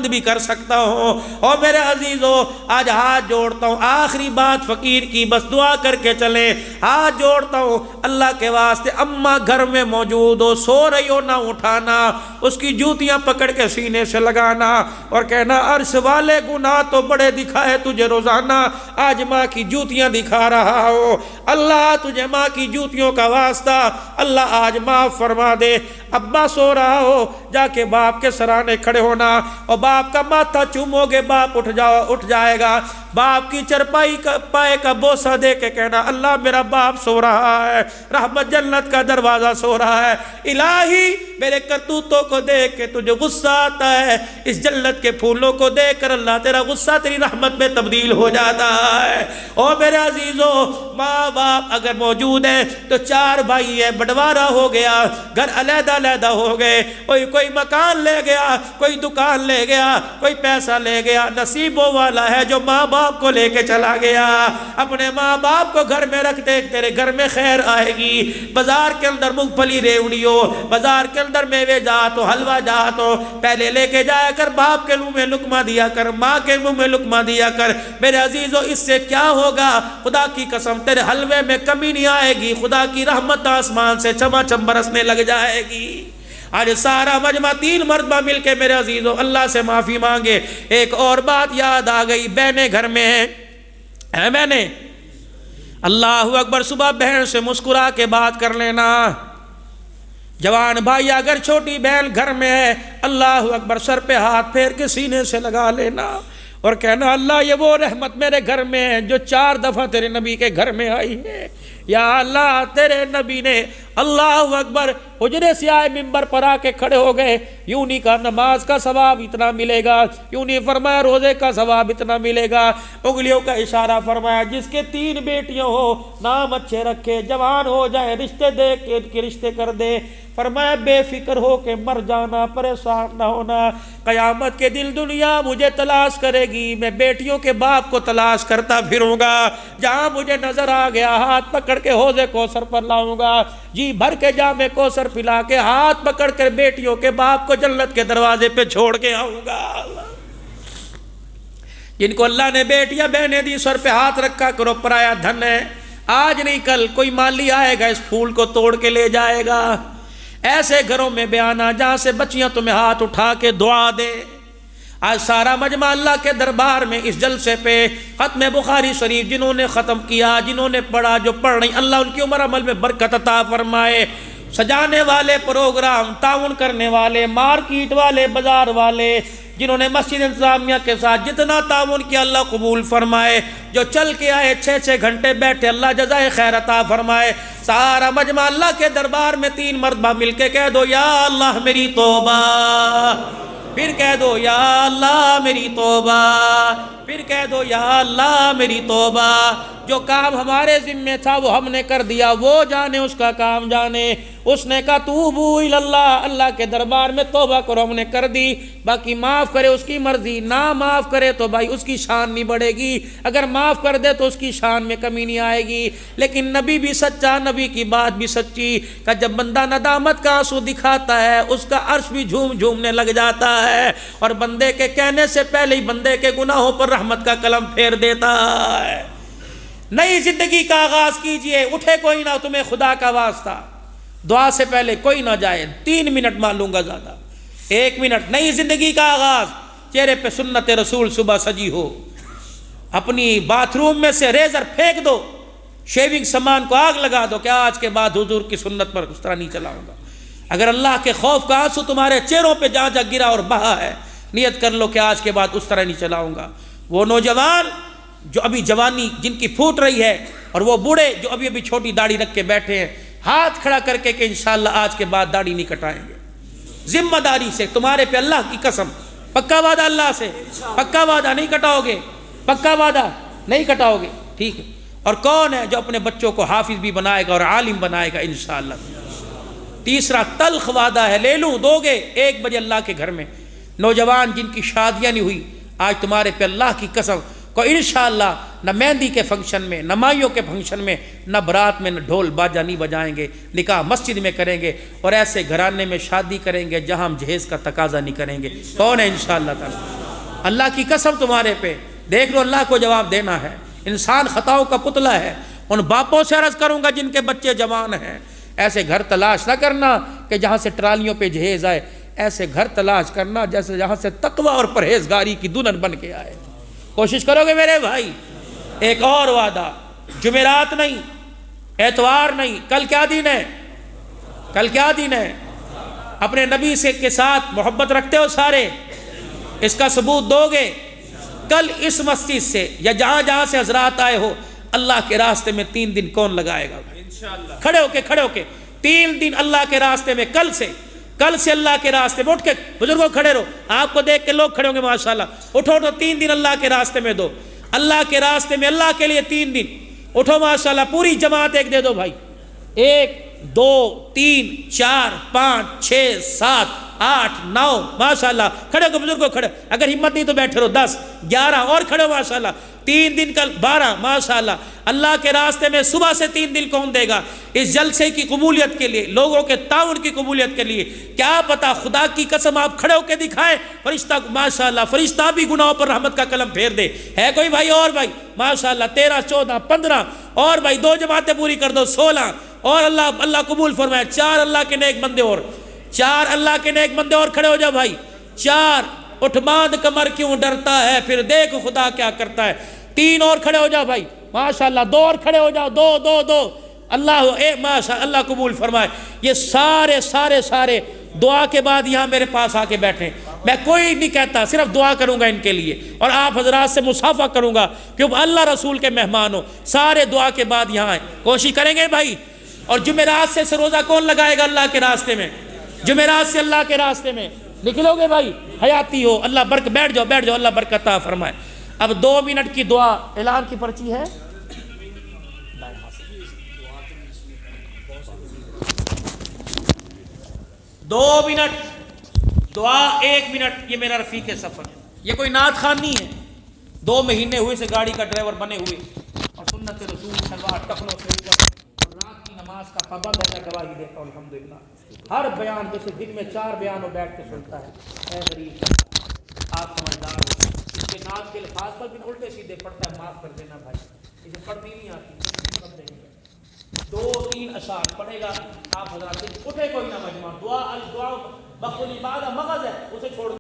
بھی کر سکتا ہوں۔ اور میرے عزیزوں آج ہاتھ جوڑتا ہوں، آخری بات فقیر کی بس دعا کر کے چلیں، ہاتھ جوڑتا ہوں اللہ کے واسطے، اماں گھر میں موجود ہو، سو رہی ہو، نہ اٹھانا، اس کی جوتیاں پکڑ کے سینے سے لگانا اور کہنا عرش والے گناہ تو بڑے دکھائے تجھے روزانہ، آج ماں کی جوتیاں دکھا رہا ہو، اللہ تجھے ماں کی جوتیوں کا واسطہ اللہ آج معاف فرما دے۔ ابا سو رہا ہو، جا کے باپ کے سرانے کھڑے ہونا اور باپ کا ماتھا چومو گے، باپ اٹھ جائے گا، باپ کی چرپائی کا پائے کا بوسہ دے کے کہنا اللہ میرا باپ سو رہا ہے، رحمت جنت کا دروازہ سو رہا ہے، الہی میرے کرتوتوں کو دیکھ کے تجھے غصہ آتا ہے، اس جنت کے پھولوں کو دیکھ کر اللہ تیرا غصہ تیری رحمت میں تبدیل ہو جاتا ہے۔ اور میرے عزیزوں ماں باپ اگر موجود ہیں تو چار بھائی ہے، بٹوارا ہو گیا، گھر علیحدہ علیحدہ ہو گئے، کوئی مکان لے گیا، کوئی دکان لے گیا، کوئی پیسہ لے گیا، نصیبوں والا ہے جو ماں باپ کو لے کے چلا گیا، اپنے ماں باپ کو گھر میں رکھ دے، تیرے گھر میں خیر آئے گی۔ بازار کے اندر مونگ پھلی ریوڑی ہو، بازار کے اندر میوے جات ہو، حلوہ جات ہو، پہلے لے کے جایا کر، باپ کے منہ میں لقمہ دیا کر، ماں کے منہ میں لقمہ دیا کر۔ میرے عزیزو اس سے کیا ہوگا؟ خدا کی قسم تیرے حلوے میں کمی نہیں آئے گی، خدا کی رحمت آسمان سے چماچم برسنے لگ جائے گی۔ آج سارا مجمع 3 مرتبہ مل کے میرے عزیزو اللہ سے معافی مانگے۔ ایک اور بات یاد آ گئی، بہنیں گھر میں ہیں بہنیں، اللہ اکبر، صبح بہن سے مسکرا کے بات کر لینا۔ جوان بھائی اگر چھوٹی بہن گھر میں ہے، اللہ اکبر، سر پہ ہاتھ پھیر کے سینے سے لگا لینا اور کہنا اللہ یہ وہ رحمت میرے گھر میں ہے جو 4 دفعہ تیرے نبی کے گھر میں آئی ہے۔ یا اللہ تیرے نبی نے اللہ اکبر حجرے سے آئے، ممبر پر آ کے کھڑے ہو گئے، یوں نہیں کہا نماز کا ثواب اتنا ملے گا، یوں نہیں فرمایا روزے کا ثواب اتنا ملے گا، انگلیوں کا اشارہ فرمایا جس کے 3 بیٹیاں ہو، نام اچھے رکھے، جوان ہو جائے، رشتے دیکھ کے ان کے رشتے کر دے، فرمایا بے فکر ہو کے مر جانا، پریشان نہ ہونا، قیامت کے دن دنیا مجھے تلاش کرے گی، میں بیٹیوں کے باپ کو تلاش کرتا پھروں گا، جہاں مجھے نظر آ گیا ہاتھ پکڑ کے حوض کوثر پر لاؤں گا، جی بھر کے جام کوثر پلا کے ہاتھ پکڑ کر بیٹیوں کے باپ کو جنت کے دروازے پہ چھوڑ کے آؤں گا۔ جن کو اللہ نے بیٹیاں بہنیں دی، سر پہ ہاتھ رکھا کرو، پرایا دھن ہے، آج نہیں کل کوئی مالی آئے گا اس پھول کو توڑ کے لے جائے گا۔ ایسے گھروں میں بیانا جہاں سے بچیاں تمہیں ہاتھ اٹھا کے دعا دے۔ آج سارا مجمع اللہ کے دربار میں اس جلسے پہ ختم بخاری شریف جنہوں نے ختم کیا، جنہوں نے پڑھا، جو پڑھ رہی، اللہ ان کی عمر عمل میں برکت عطا فرمائے۔ سجانے والے پروگرام، تعاون کرنے والے، مارکیٹ والے، بازار والے، جنہوں نے مسجد انتظامیہ کے ساتھ جتنا تعاون کیا اللہ قبول فرمائے، جو چل کے آئے 6 گھنٹے بیٹھے اللہ جزائے خیر عطا فرمائے۔ سارا مجمع اللہ کے دربار میں 3 مرتبہ مل کے کہہ دو یا اللہ میری توبہ، پھر کہہ دو یا اللہ میری توبہ، پھر کہہ دو یا اللہ میری توبہ۔ جو کام ہمارے ذمہ تھا وہ ہم نے کر دیا، وہ جانے اس کا کام جانے۔ اس نے کہا توبو اللہ، اللہ کے دربار میں توبہ کرو، ہم نے کر دی، باقی معاف کرے اس کی مرضی، نہ معاف کرے تو بھائی اس کی شان نہیں بڑھے گی، اگر معاف کر دے تو اس کی شان میں کمی نہیں آئے گی۔ لیکن نبی بھی سچا، نبی کی بات بھی سچی کہ جب بندہ ندامت کا آنسو دکھاتا ہے اس کا عرش بھی جھومنے لگ جاتا ہے، اور بندے کے کہنے سے پہلے ہی بندے کے گناہوں پر رحمت کا قلم پھیر دیتا ہے۔ نئی زندگی کا آغاز کیجئے، اٹھے کوئی نہ، تمہیں خدا کا واسطہ دعا سے پہلے کوئی نہ جائے، 3 منٹ مان لوں گا زیادہ، 1 منٹ، نئی زندگی کا آغاز، چہرے پہ سنت رسول صبح سجی ہو، اپنی باتھ روم میں سے ریزر پھینک دو، شیونگ سامان کو آگ لگا دو کہ آج کے بعد حضور کی سنت پر اس طرح نہیں چلاؤں گا۔ اگر اللہ کے خوف کا آنسو تمہارے چہروں پہ جہاں جہاں گرا اور بہا ہے، نیت کر لو کہ آج کے بعد اس طرح نہیں چلاؤں گا۔ وہ نوجوان جو ابھی جوانی جن کی پھوٹ رہی ہے، اور وہ بوڑھے جو ابھی چھوٹی داڑھی رکھ کے بیٹھے ہیں، ہاتھ کھڑا کر کے کہ انشاءاللہ آج کے بعد داڑھی نہیں کٹائیں گے، ذمہ داری سے، تمہارے پہ اللہ کی قسم، پکا وعدہ اللہ سے، پکا وعدہ نہیں کٹاؤ گے، پکا وعدہ نہیں کٹاؤ گے، ٹھیک ہے۔ اور کون ہے جو اپنے بچوں کو حافظ بھی بنائے گا اور عالم بنائے گا انشاءاللہ۔ تیسرا تلخ وعدہ ہے، لے لوں دو گے 1 بجے اللہ کے گھر میں۔ نوجوان جن کی شادیاں نہیں ہوئی، آج تمہارے پہ اللہ کی قسم کو انشاءاللہ نہ مہندی کے فنکشن میں، نہ مائیوں کے فنکشن میں، نہ برات میں، نہ ڈھول باجا نہیں بجائیں گے، نکاح مسجد میں کریں گے، اور ایسے گھرانے میں شادی کریں گے جہاں ہم جہیز کا تقاضا نہیں کریں گے۔ کون ہے انشاءاللہ تعالی؟ اللہ کی قسم تمہارے پہ، دیکھ لو اللہ کو جواب دینا ہے۔ انسان خطاؤں کا پتلا ہے۔ ان باپوں سے عرض کروں گا جن کے بچے جوان ہیں، ایسے گھر تلاش نہ کرنا کہ جہاں سے ٹرالیوں پہ جہیز آئے، ایسے گھر تلاش کرنا جیسے جہاں سے تقوی اور پرہیزگاری کی دلہن بن کے آئے۔ کوشش کرو گے میرے بھائی؟ ایک اور وعدہ، جمعرات نہیں، اتوار نہیں، کل کیا دن ہے؟ کل کیا دن ہے؟ اپنے نبی سے کے ساتھ محبت رکھتے ہو سارے؟ اس کا ثبوت دو گے؟ کل اس مسجد سے یا جہاں جہاں سے حضرات آئے ہو، اللہ کے راستے میں 3 دن کون لگائے گا؟ کھڑے ہو کے 3 دن اللہ کے راستے میں، کل سے اللہ کے راستے میں، اٹھ کے بزرگوں کھڑے رہو، آپ کو دیکھ کے لوگ کھڑے ہوں گے ماشاءاللہ، اٹھو 3 دن اللہ کے راستے میں دو، اللہ کے راستے میں، اللہ کے لیے 3 دن اٹھو ماشاءاللہ، پوری جماعت ایک دے دو بھائی، 1 2 3 4 5 6 7 8 9 ماشاءاللہ، کھڑے ہو بزرگوں کھڑے، اگر ہمت نہیں تو بیٹھے رہو، 10 11 اور کھڑے ہو ماشاءاللہ، 3 دن کل 12 ماشاءاللہ، اللہ کے راستے میں صبح سے 3 دن کون دے گا؟ اس جلسے کی قبولیت کے لیے، لوگوں کے تعاون کی قبولیت کے لیے، کیا پتا خدا کی قسم آپ کھڑے ہو کے دکھائیں، فرشتہ ماشاءاللہ، فرشتہ بھی گناہوں پر رحمت کا قلم پھیر دے۔ ہے کوئی بھائی؟ اور بھائی ماشاءاللہ 13 14 15 اور بھائی 2 جماعتیں پوری کر دو، 16 اور اللہ قبول فرمائے، 4 اللہ کے نیک بندے اور 4 اللہ کے نیک بندے اور کھڑے ہو جاؤ بھائی، 4 اٹھ باندھ کمر کیوں ڈرتا ہے، پھر دیکھ خدا کیا کرتا ہے، 3 اور کھڑے ہو جاؤ بھائی ماشاءاللہ، 2 اور کھڑے ہو جاؤ، 2 اللہ ماشاءاللہ اللہ قبول فرمائے۔ یہ سارے دعا کے بعد یہاں میرے پاس آ کے بیٹھیں، میں کوئی نہیں کہتا، صرف دعا کروں گا ان کے لیے، اور آپ حضرات سے مصافحہ کروں گا کیونکہ اللہ رسول کے مہمان ہو، سارے دعا کے بعد یہاں آئیں، کوشش کریں گے بھائی۔ اور جمعرات سے روزہ کون لگائے گا اللہ کے راستے میں؟ جمعرات سے اللہ کے راستے میں نکلو گے بھائی، حیاتی ہو، اللہ بیٹھ جاؤ اللہ برکت عطا فرمائے۔ اب 2 منٹ کی دعا، اعلان کی پرچی ہے، 2 منٹ دعا، 1 منٹ، یہ میرا رفیق سفر ہے، یہ کوئی نعت خوان نہیں ہے، 2 مہینے ہوئے سے گاڑی کا ڈرائیور بنے ہوئے، اور سنت رسول سلوار ٹخنوں سے اوپر، اور رات کی نماز کا پابند ہے، گواہی دیتا ہوں الحمدللہ، ہر بیان جیسے دن میں 4 بیان ہو بیٹھ کے سنتا ہے۔ اے غریب آپ سمجھدار ہو، اس کے نعت کے الفاظ پر بھی الٹے سیدھے پڑھتا ہے، معاف کر دینا بھائی، اسے پڑھنی نہیں آتی، 2-3 اشعار پڑھے گا، آپ حضرات اٹھے کوئی نہ مجمع، دعا الدعاء بخل عبادہ مغز ہے، اسے چھوڑ